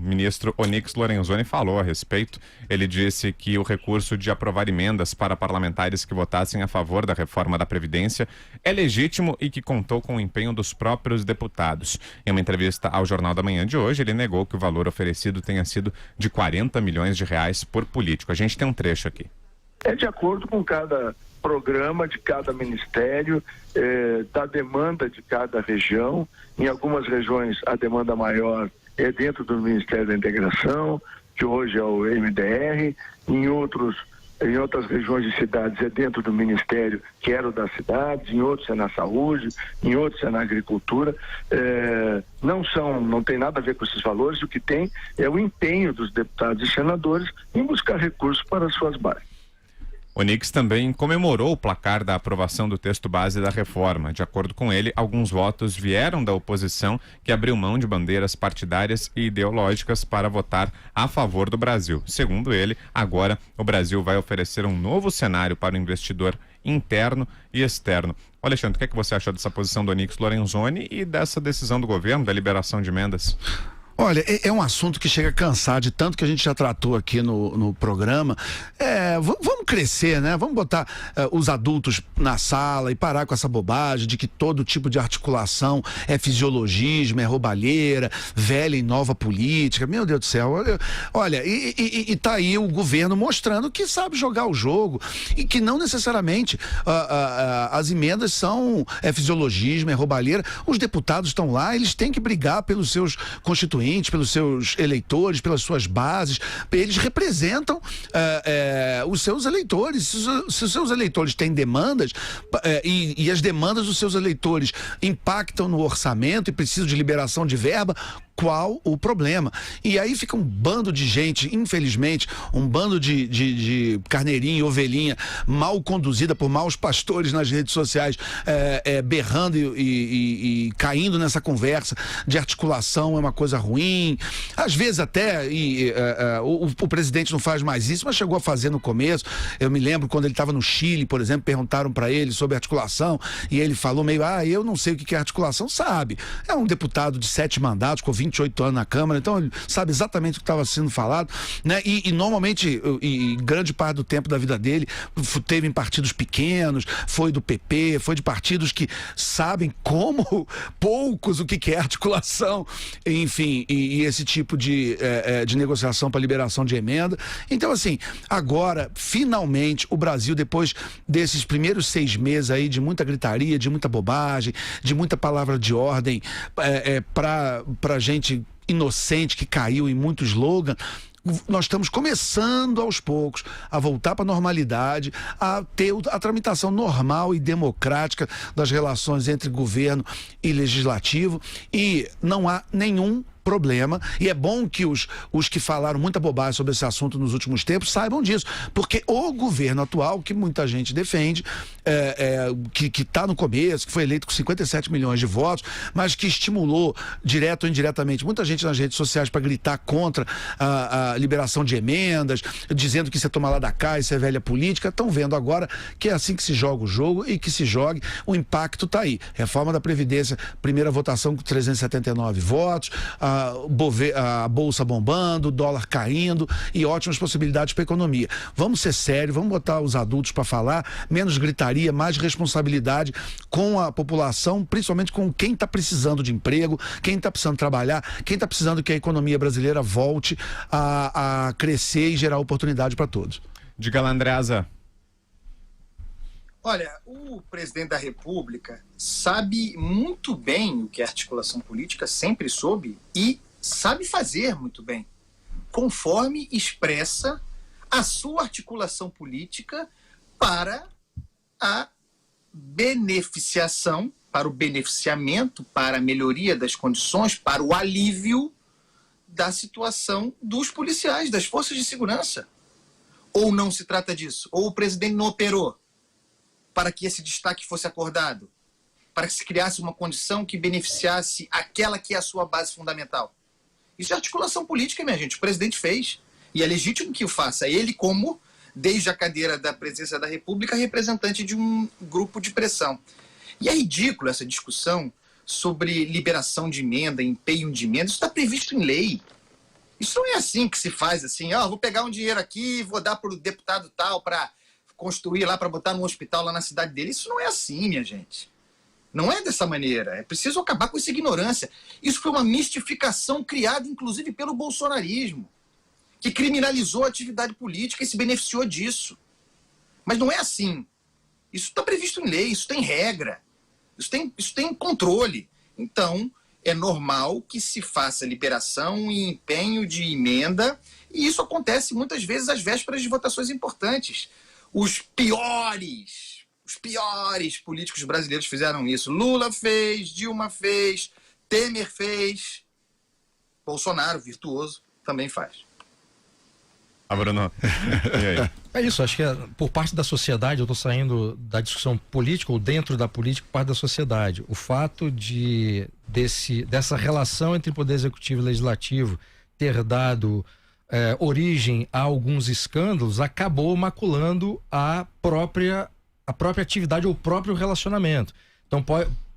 ministro Onyx Lorenzoni falou a respeito. Ele disse que o recurso de aprovar emendas para parlamentares que votassem a favor da reforma da Previdência é legítimo e que contou com o empenho dos próprios deputados. Em uma entrevista ao Jornal da Manhã de hoje, ele negou que o valor oferecido tenha sido de 40 milhões de reais por político. A gente tem um trecho aqui. É de acordo com cada programa de cada ministério, da demanda de cada região. Em algumas regiões a demanda maior é dentro do Ministério da Integração, que hoje é o MDR, em outras regiões e cidades é dentro do Ministério, que era o das cidades, em outros é na saúde, em outros é na agricultura. Não tem nada a ver com esses valores, o que tem é o empenho dos deputados e senadores em buscar recursos para as suas bases. Onyx também comemorou o placar da aprovação do texto base da reforma. De acordo com ele, alguns votos vieram da oposição, que abriu mão de bandeiras partidárias e ideológicas para votar a favor do Brasil. Segundo ele, agora o Brasil vai oferecer um novo cenário para o investidor interno e externo. Alexandre, o que é que você achou dessa posição do Onyx Lorenzoni e dessa decisão do governo da liberação de emendas? Olha, é um assunto que chega a cansar de tanto que a gente já tratou aqui no programa. Vamos crescer, né? Vamos botar os adultos na sala e parar com essa bobagem de que todo tipo de articulação é fisiologismo, é roubalheira, velha e nova política. Meu Deus do céu. Olha, e tá aí o governo mostrando que sabe jogar o jogo e que não necessariamente as emendas são fisiologismo, é roubalheira. Os deputados estão lá, eles têm que brigar pelos seus constituintes, pelos seus eleitores, pelas suas bases. Eles representam os seus eleitores. Se os seus eleitores têm demandas e as demandas dos seus eleitores impactam no orçamento e precisam de liberação de verba, qual o problema? E aí fica um bando de gente, infelizmente, um bando de carneirinha e ovelhinha mal conduzida por maus pastores nas redes sociais, berrando e caindo nessa conversa de articulação é uma coisa ruim. Às vezes até o presidente não faz mais isso, mas chegou a fazer no começo. Eu me lembro quando ele estava no Chile, por exemplo, perguntaram para ele sobre articulação e ele falou meio, eu não sei o que é articulação. Sabe, é um deputado de 7 mandatos, com 28 anos na Câmara, então ele sabe exatamente o que estava sendo falado, né? E normalmente, grande parte do tempo da vida dele teve em partidos pequenos, foi do PP, foi de partidos que sabem como poucos o que é articulação, enfim, e esse tipo de negociação para liberação de emenda. Então, assim, agora, finalmente, o Brasil, depois desses primeiros 6 meses aí de muita gritaria, de muita bobagem, de muita palavra de ordem, pra gente inocente que caiu em muito slogan, nós estamos começando aos poucos a voltar para a normalidade, a ter a tramitação normal e democrática das relações entre governo e legislativo, e não há nenhum problema, e é bom que os que falaram muita bobagem sobre esse assunto nos últimos tempos saibam disso, porque o governo atual, que muita gente defende, que está no começo, que foi eleito com 57 milhões de votos, mas que estimulou, direto ou indiretamente, muita gente nas redes sociais para gritar contra a liberação de emendas, dizendo que isso é tomar lá da cá, isso é velha política. Estão vendo agora que é assim que se joga o jogo e que se jogue, o impacto está aí. Reforma da Previdência, primeira votação com 379 votos, a bolsa bombando, o dólar caindo e ótimas possibilidades para a economia. Vamos ser sérios, vamos botar os adultos para falar, menos gritaria, mais responsabilidade com a população, principalmente com quem está precisando de emprego, quem está precisando trabalhar, quem está precisando que a economia brasileira volte a crescer e gerar oportunidade para todos. Diga lá, Andreasa. Olha, o presidente da República sabe muito bem o que a articulação política sempre soube e sabe fazer muito bem, conforme expressa a sua articulação política para a beneficiação, para o beneficiamento, para a melhoria das condições, para o alívio da situação dos policiais, das forças de segurança. Ou não se trata disso? Ou o presidente não operou para que esse destaque fosse acordado, para que se criasse uma condição que beneficiasse aquela que é a sua base fundamental? Isso é articulação política, minha gente. O presidente fez, e é legítimo que o faça. Ele, como, desde a cadeira da presidência da República, representante de um grupo de pressão. E é ridículo essa discussão sobre liberação de emenda, empenho de emenda. Isso está previsto em lei. Isso não é assim que se faz, assim, vou pegar um dinheiro aqui e vou dar para o deputado tal para construir lá, para botar num hospital lá na cidade dele. Isso não é assim, minha gente. Não é dessa maneira. É preciso acabar com essa ignorância. Isso foi uma mistificação criada, inclusive, pelo bolsonarismo, que criminalizou a atividade política e se beneficiou disso. Mas não é assim. Isso está previsto em lei, isso tem regra, isso tem controle. Então, é normal que se faça liberação e empenho de emenda, e isso acontece muitas vezes às vésperas de votações importantes. Os piores políticos brasileiros fizeram isso. Lula fez, Dilma fez, Temer fez, Bolsonaro, virtuoso, também faz. Bruno, e aí? É isso, acho que por parte da sociedade, eu estou saindo da discussão política ou dentro da política, por parte da sociedade. O fato dessa relação entre poder executivo e legislativo ter dado origem a alguns escândalos acabou maculando a própria atividade ou o próprio relacionamento. Então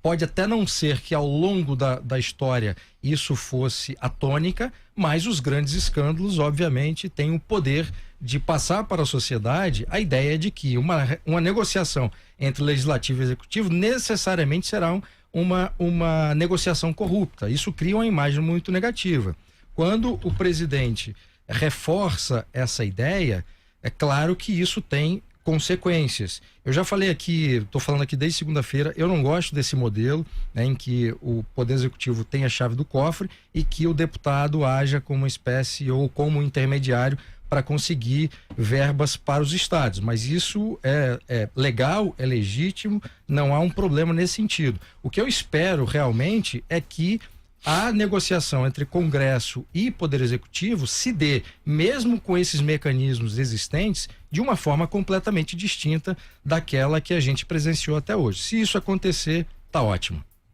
pode até não ser que ao longo da história isso fosse a tônica, mas os grandes escândalos, obviamente, têm o poder de passar para a sociedade a ideia de que uma negociação entre legislativo e executivo necessariamente será uma negociação corrupta. Isso cria uma imagem muito negativa. Quando o presidente reforça essa ideia, é claro que isso tem consequências. Eu já falei aqui, estou falando aqui desde segunda-feira, eu não gosto desse modelo, né, em que o Poder Executivo tem a chave do cofre e que o deputado haja como uma espécie ou como intermediário para conseguir verbas para os estados. Mas isso é legal, é legítimo, não há um problema nesse sentido. O que eu espero realmente é que a negociação entre Congresso e Poder Executivo se dê, mesmo com esses mecanismos existentes, de uma forma completamente distinta daquela que a gente presenciou até hoje. Se isso acontecer, tá ótimo.